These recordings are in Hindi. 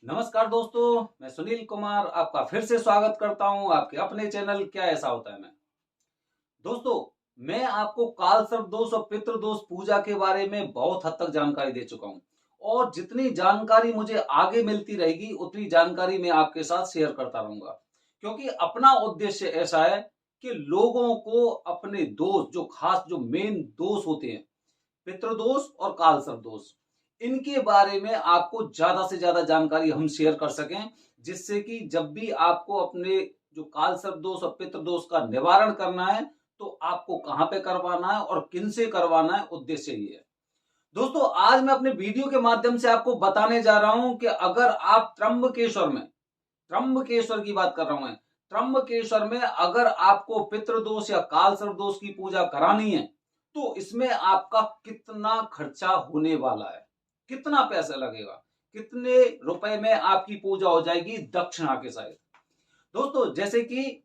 नमस्कार दोस्तों, मैं सुनील कुमार आपका फिर से स्वागत करता हूं आपके अपने चैनल क्या ऐसा होता है में। दोस्तों, मैं आपको काल सर्प दोष और पितृ दोष पूजा के बारे में बहुत हद तक जानकारी दे चुका हूं और जितनी जानकारी मुझे आगे मिलती रहेगी उतनी जानकारी मैं आपके साथ शेयर करता रहूंगा, क्योंकि अपना उद्देश्य ऐसा है कि लोगों को अपने दोष जो मेन दोष होते हैं, पितृदोष और कालसर्प दोष, इनके बारे में आपको ज्यादा से ज्यादा जानकारी हम शेयर कर सकें, जिससे कि जब भी आपको अपने जो कालसर्प दोष और पितृदोष का निवारण करना है तो आपको कहां पे करवाना है और किन से करवाना है, उद्देश्य ये है। दोस्तों, आज मैं अपने वीडियो के माध्यम से आपको बताने जा रहा हूं कि अगर आप त्र्यंबकेश्वर की बात कर रहा हूं मैं, त्र्यंबकेश्वर में अगर आपको पितृदोष या कालसर्प दोष की पूजा करानी है तो इसमें आपका कितना खर्चा होने वाला है, कितना पैसा लगेगा, कितने रुपए में आपकी पूजा हो जाएगी दक्षिणा के साथ। दोस्तों, जैसे कि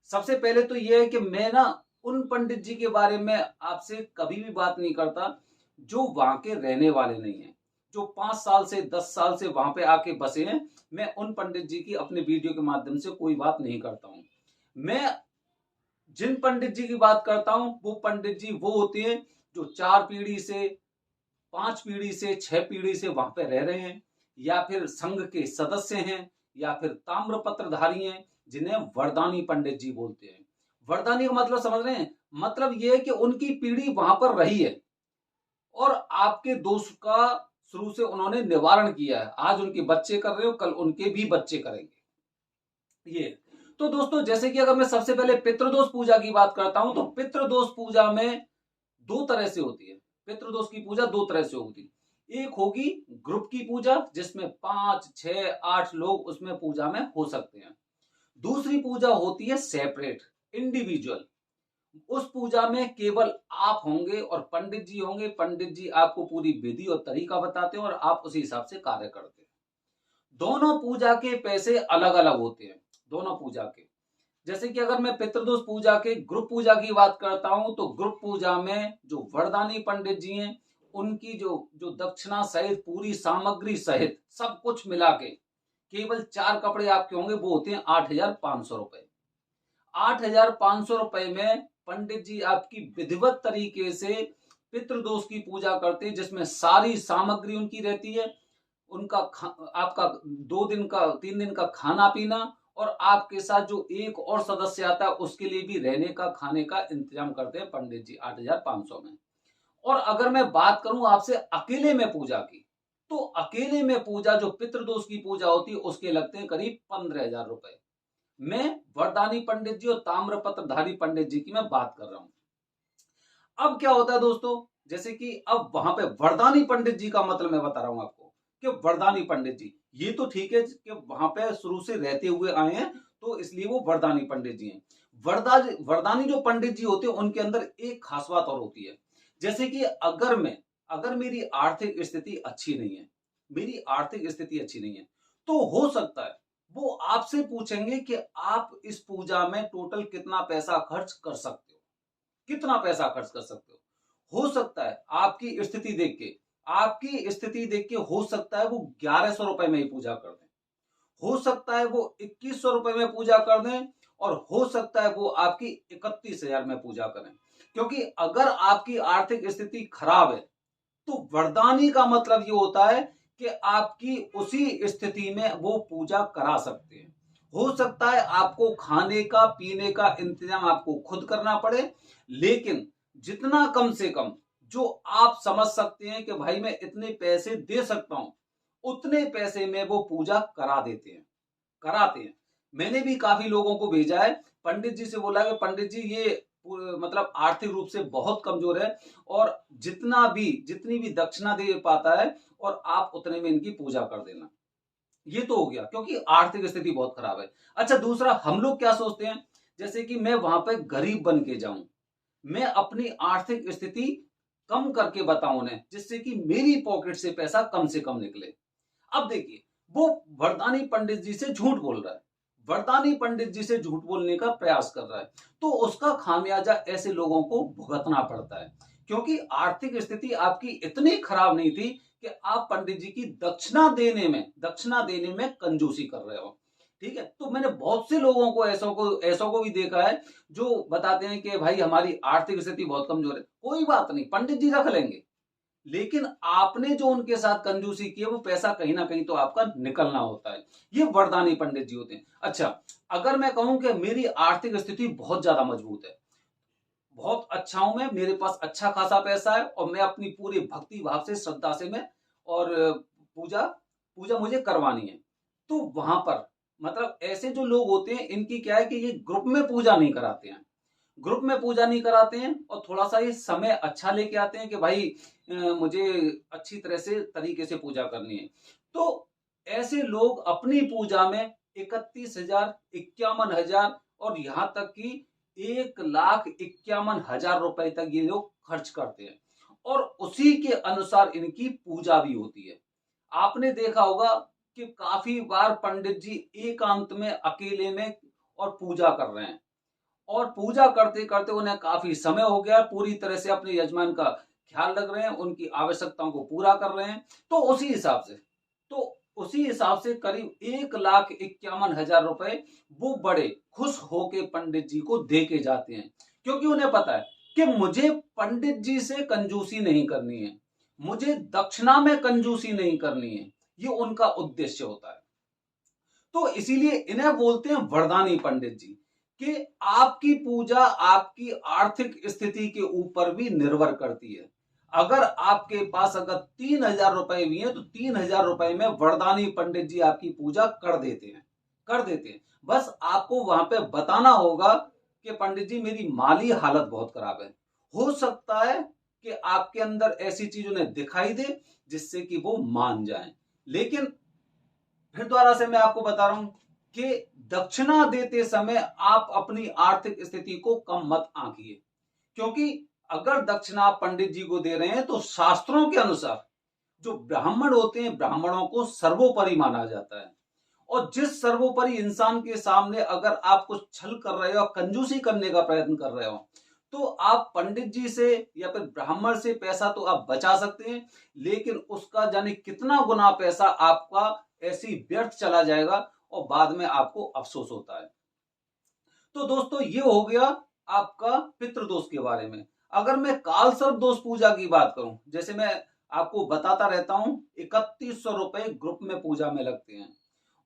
सबसे पहले तो यह है कि मैं ना उन पंडित जी के बारे में आपसे कभी भी बात नहीं करता जो वहां के रहने वाले नहीं है, जो 5 साल से 10 साल से वहां पे आके बसे हैं। मैं उन पंडित जी की अपने वीडियो के माध्यम से कोई बात नहीं करता हूं। मैं जिन पंडित जी की बात करता हूं वो पंडित जी वो होते हैं जो 4 पीढ़ी से, 5 पीढ़ी से, 6 पीढ़ी से वहां पे रह रहे हैं, या फिर संघ के सदस्य हैं, या फिर ताम्रपत्रधारी हैं, जिन्हें वरदानी पंडित जी बोलते हैं। वरदानी का मतलब समझ रहे हैं? मतलब यह है कि उनकी पीढ़ी वहां पर रही है और आपके दोष का शुरू से उन्होंने निवारण किया है। आज उनके बच्चे कर रहे हो, कल उनके भी बच्चे करेंगे। ये तो दोस्तों, जैसे कि अगर मैं सबसे पहले पितृदोष पूजा की बात करता हूं तो पितृदोष पूजा में दो तरह से होती है। पितृदोष की पूजा दो तरह से होती है। एक होगी ग्रुप की पूजा, जिसमें 5, 6, 8 लोग उसमें पूजा में हो सकते हैं। दूसरी पूजा होती है सेपरेट, इंडिविजुअल। उस पूजा में केवल आप होंगे और पंडित जी होंगे। पंडित जी आपको पूरी विधि और तरीका बताते हैं और आप उसी हिसाब से कार्य करते हैं। दोनों पूजा के पैसे अलग अलग होते हैं, दोनों पूजा के। जैसे कि अगर मैं पितृदोष पूजा के ग्रुप पूजा की बात करता हूं तो ग्रुप पूजा में जो वरदानी पंडित जी हैं, उनकी जो जो दक्षिणा सहित पूरी सामग्री सहित सब कुछ मिला के केवल 4 कपड़े आपके होंगे, वो होते हैं 8,500 रुपए। 8,500 रुपए में पंडित जी आपकी विधिवत तरीके से पितृदोष की पूजा करते हैं, जिसमें सारी सामग्री उनकी रहती है। उनका आपका 2 दिन का 3 दिन का खाना पीना, और आपके साथ जो एक और सदस्य आता है उसके लिए भी रहने का खाने का इंतजाम करते हैं पंडित जी 8,500 में। और अगर मैं बात करूं आपसे अकेले में पूजा की, तो अकेले में पूजा जो पितृदोष की पूजा होती है उसके लगते हैं करीब 15,000 रुपए। मैं वरदानी पंडित जी और ताम्रपत्रधारी पंडित जी की मैं बात कर रहा हूं। अब क्या होता है दोस्तों, जैसे कि अब वहां पे वरदानी पंडित जी का मतलब मैं बता रहा हूं आपको कि वरदानी पंडित जी, ये तो ठीक है कि वहां पे शुरू से रहते हुए आए हैं तो इसलिए वो वरदानी पंडित जी हैं। वरदानी जो पंडित जी होते हैं उनके अंदर एक खास बात और होती है। जैसे कि अगर मेरी आर्थिक स्थिति अच्छी नहीं है, मेरी आर्थिक स्थिति अच्छी नहीं है, तो हो सकता है वो आपसे पूछेंगे कि आप इस पूजा में टोटल कितना पैसा खर्च कर सकते हो, कितना पैसा खर्च कर सकते हो सकता है आपकी स्थिति देख के हो सकता है वो 1,100 रुपए में ही पूजा कर दें, हो सकता है वो 2,100 रुपए में पूजा कर दें, और हो सकता है वो आपकी 31,000 में पूजा करें। क्योंकि अगर आपकी आर्थिक स्थिति खराब है तो वरदानी का मतलब ये होता है कि आपकी उसी स्थिति में वो पूजा करा सकते हैं। हो सकता है आपको खाने का पीने का इंतजाम आपको खुद करना पड़े, लेकिन जितना कम से कम जो आप समझ सकते हैं कि भाई मैं इतने पैसे दे सकता हूं, उतने पैसे में वो पूजा करा देते हैं, कराते हैं। मैंने भी काफी लोगों को भेजा है, पंडित जी से बोला कि पंडित जी ये मतलब आर्थिक रूप से बहुत कमजोर है और जितनी भी दक्षिणा दे पाता है और आप उतने में इनकी पूजा कर देना। ये तो हो गया क्योंकि आर्थिक स्थिति बहुत खराब है। अच्छा, दूसरा हम लोग क्या सोचते हैं, जैसे कि मैं वहां पे गरीब बन के जाऊं, मैं अपनी आर्थिक स्थिति कम करके बताऊं उन्हें, जिससे कि मेरी पॉकेट से पैसा कम से कम निकले। अब देखिए, वो वरदानी पंडित जी से झूठ बोल रहा है, वरदानी पंडित जी से झूठ बोलने का प्रयास कर रहा है, तो उसका खामियाजा ऐसे लोगों को भुगतना पड़ता है। क्योंकि आर्थिक स्थिति आपकी इतनी खराब नहीं थी कि आप पंडित जी की दक्षिणा देने में कंजूसी कर रहे हो। ठीक है, तो मैंने बहुत से लोगों को ऐसों को भी देखा है जो बताते हैं कि भाई हमारी आर्थिक स्थिति बहुत कमजोर है। कोई बात नहीं, पंडित जी रख लेंगे, लेकिन आपने जो उनके साथ कंजूसी की है वो पैसा कहीं ना कहीं तो आपका निकलना होता है। ये वरदानी पंडित जी होते हैं। अच्छा, अगर मैं कहूं कि मेरी आर्थिक स्थिति बहुत ज्यादा मजबूत है, बहुत अच्छा हूं मैं, मेरे पास अच्छा खासा पैसा है और मैं अपनी पूरी भक्ति भाव से श्रद्धा से मैं और पूजा पूजा मुझे करवानी है, तो वहां पर मतलब ऐसे जो लोग होते हैं इनकी क्या है कि ये ग्रुप में पूजा नहीं कराते हैं, ग्रुप में पूजा नहीं कराते हैं और थोड़ा सा ये समय अच्छा लेके आते हैं कि भाई मुझे अच्छी तरह से तरीके से पूजा करनी है। तो ऐसे लोग अपनी पूजा में 31,000, 51,000 और यहाँ तक कि 1,51,000 रुपए तक ये लोग खर्च करते हैं और उसी के अनुसार इनकी पूजा भी होती है। आपने देखा होगा कि काफी बार पंडित जी एकांत में अकेले में और पूजा कर रहे हैं और पूजा करते करते उन्हें काफी समय हो गया, पूरी तरह से अपने यजमान का ख्याल रख रहे हैं, उनकी आवश्यकताओं को पूरा कर रहे हैं। तो उसी हिसाब से करीब 1,51,000 रुपए वो बड़े खुश होके पंडित जी को दे के जाते हैं, क्योंकि उन्हें पता है कि मुझे पंडित जी से कंजूसी नहीं करनी है, मुझे दक्षिणा में कंजूसी नहीं करनी है। ये उनका उद्देश्य होता है। तो इसीलिए इन्हें बोलते हैं वरदानी पंडित जी, कि आपकी पूजा आपकी आर्थिक स्थिति के ऊपर भी निर्भर करती है। अगर आपके पास अगर 3,000 रुपए भी हैं तो 3,000 रुपए में वरदानी पंडित जी आपकी पूजा कर देते हैं। बस आपको वहां पे बताना होगा कि पंडित जी मेरी माली हालत बहुत खराब है। हो सकता है कि आपके अंदर ऐसी चीज उन्हें दिखाई दे जिससे कि वो मान जाएं, लेकिन फिर दोबारा से मैं आपको बता रहा हूं कि दक्षिणा देते समय आप अपनी आर्थिक स्थिति को कम मत आंकिए, क्योंकि अगर दक्षिणा पंडित जी को दे रहे हैं तो शास्त्रों के अनुसार जो ब्राह्मण होते हैं, ब्राह्मणों को सर्वोपरि माना जाता है। और जिस सर्वोपरि इंसान के सामने अगर आप कुछ छल कर रहे हो, कंजूसी करने का प्रयत्न कर रहे हो, तो आप पंडित जी से या फिर ब्राह्मण से पैसा तो आप बचा सकते हैं, लेकिन उसका जाने कितना गुना पैसा आपका ऐसी व्यर्थ चला जाएगा और बाद में आपको अफसोस होता है। तो दोस्तों ये हो गया आपका पितृदोष के बारे में। अगर मैं काल सर्प दोष पूजा की बात करूं, जैसे मैं आपको बताता रहता हूं 3,100 रुपए ग्रुप में पूजा में लगते हैं,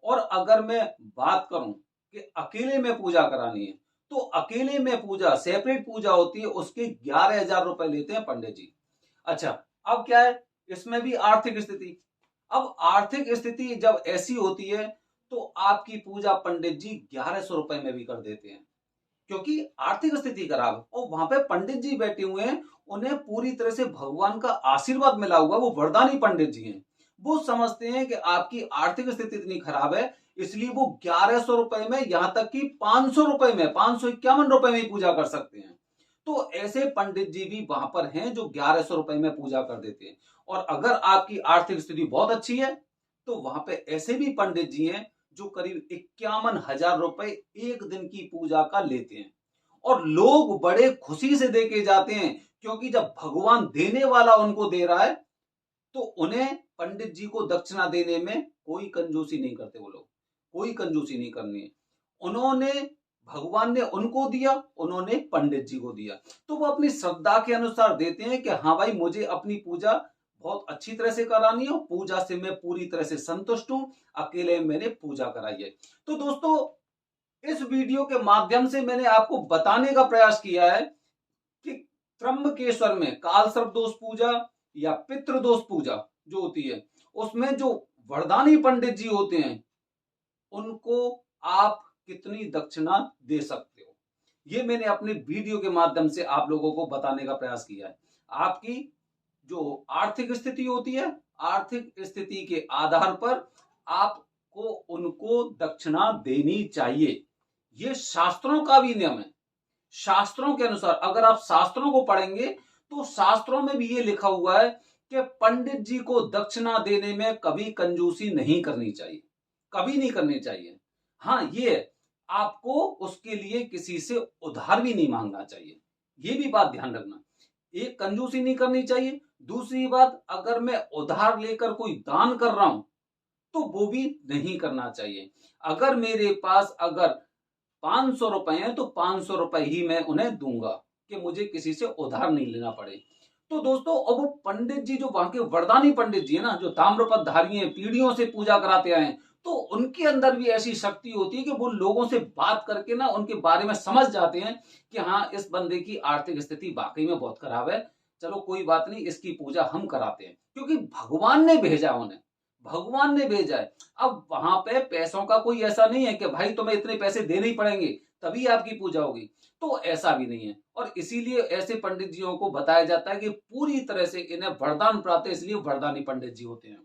और अगर मैं बात करूं कि अकेले में पूजा करानी है तो अकेले में पूजा सेपरेट पूजा होती है, उसके 11,000 रुपए लेते हैं पंडित जी। अच्छा, अब क्या है इसमें भी आर्थिक स्थिति। अब आर्थिक स्थिति जब ऐसी होती है तो आपकी पूजा पंडित जी 1,100 रुपए में भी कर देते हैं, क्योंकि आर्थिक स्थिति खराब है और वहां पे पंडित जी बैठे हुए हैं, उन्हें पूरी तरह से भगवान का आशीर्वाद मिला हुआ, वो वरदानी पंडित जी हैं। वो समझते हैं कि आपकी आर्थिक स्थिति इतनी खराब है, इसलिए वो 1,100 रुपए में, यहां तक कि 500 रुपए में, 551 रुपए में पूजा कर सकते हैं। तो ऐसे पंडित जी भी वहां पर हैं जो 1,100 रुपए में पूजा कर देते हैं। और अगर आपकी आर्थिक स्थिति बहुत अच्छी है तो वहां पे ऐसे भी पंडित जी हैं जो करीब 51,000 रुपए एक दिन की पूजा का लेते हैं, और लोग बड़े खुशी से दे के जाते हैं, क्योंकि जब भगवान देने वाला उनको दे रहा है तो उन्हें पंडित जी को दक्षिणा देने में कोई कंजूसी नहीं करते। वो लोग कोई कंजूसी नहीं करनी है, उन्होंने भगवान ने उनको दिया, उन्होंने पंडित जी को दिया, तो वो अपनी श्रद्धा के अनुसार देते हैं कि हाँ भाई मुझे अपनी पूजा बहुत अच्छी तरह से करानी है, पूजा से मैं पूरी तरह से संतुष्ट हूं, अकेले मैंने पूजा कराई है। तो दोस्तों इस वीडियो के माध्यम से मैंने आपको बताने का प्रयास किया है कि त्र्यंबकेश्वर में काल सर्प दोष पूजा या पितृदोष पूजा जो होती है, उसमें जो वरदानी पंडित जी होते हैं उनको आप कितनी दक्षिणा दे सकते हो, ये मैंने अपने वीडियो के माध्यम से आप लोगों को बताने का प्रयास किया है। आपकी जो आर्थिक स्थिति होती है, आर्थिक स्थिति के आधार पर आपको उनको दक्षिणा देनी चाहिए। ये शास्त्रों का भी नियम है। शास्त्रों के अनुसार अगर आप शास्त्रों को पढ़ेंगे तो शास्त्रों में भी ये लिखा हुआ है कि पंडित जी को दक्षिणा देने में कभी कंजूसी नहीं करनी चाहिए, कभी नहीं करनी चाहिए। हाँ, ये आपको उसके लिए किसी से उधार भी नहीं मांगना चाहिए, ये भी बात ध्यान रखना। एक कंजूसी नहीं करनी चाहिए, दूसरी बात, अगर मैं उधार लेकर कोई दान कर रहा हूं तो वो भी नहीं करना चाहिए। अगर मेरे पास अगर 500 रुपए हैं तो 500 रुपए ही मैं उन्हें दूंगा, कि मुझे किसी से उधार नहीं लेना पड़े। तो दोस्तों, अब वो पंडित जी जो वहां के वरदानी पंडित जी है ना, जो ताम्रपत्र धारी हैं, पीढ़ियों से पूजा कराते आए हैं, तो उनके अंदर भी ऐसी शक्ति होती है कि वो लोगों से बात करके ना उनके बारे में समझ जाते हैं कि हाँ, इस बंदे की आर्थिक स्थिति वाकई में बहुत खराब है, चलो कोई बात नहीं, इसकी पूजा हम कराते हैं, क्योंकि भगवान ने भेजा उन्हें, भगवान ने भेजा है। अब वहां पे पैसों का कोई ऐसा नहीं है कि भाई तुम्हें इतने पैसे देने ही पड़ेंगे तभी आपकी पूजा होगी, तो ऐसा भी नहीं है। और इसीलिए ऐसे पंडित जियों को बताया जाता है कि पूरी तरह से इन्हें वरदान प्राप्त है, इसलिए वरदानी पंडित जी होते हैं।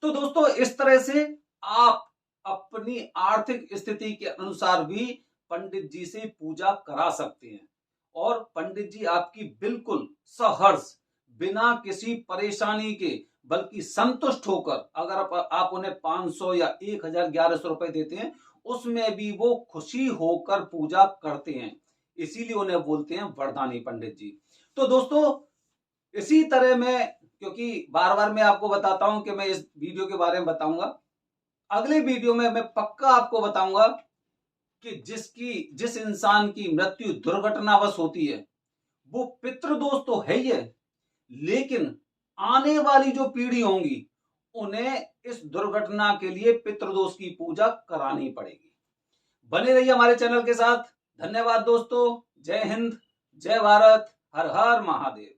तो दोस्तों, इस तरह से आप अपनी आर्थिक स्थिति के अनुसार भी पंडित जी से पूजा करा सकते हैं, और पंडित जी आपकी बिल्कुल सहर्ष, बिना किसी परेशानी के, बल्कि संतुष्ट होकर, अगर आप उन्हें 500 या 1011 रुपए देते हैं, उसमें भी वो खुशी होकर पूजा करते हैं। इसीलिए उन्हें बोलते हैं वरदानी पंडित जी। तो दोस्तों, इसी तरह मैं, क्योंकि बार बार मैं आपको बताता हूं कि मैं इस वीडियो के बारे में बताऊंगा, अगले वीडियो में मैं पक्का आपको बताऊंगा कि जिस इंसान की मृत्यु दुर्घटनावश होती है, वो पितृदोष तो है ही है, लेकिन आने वाली जो पीढ़ी होंगी उन्हें इस दुर्घटना के लिए पितृदोष की पूजा करानी पड़ेगी। बने रहिए हमारे चैनल के साथ। धन्यवाद दोस्तों। जय हिंद, जय भारत, हर हर महादेव।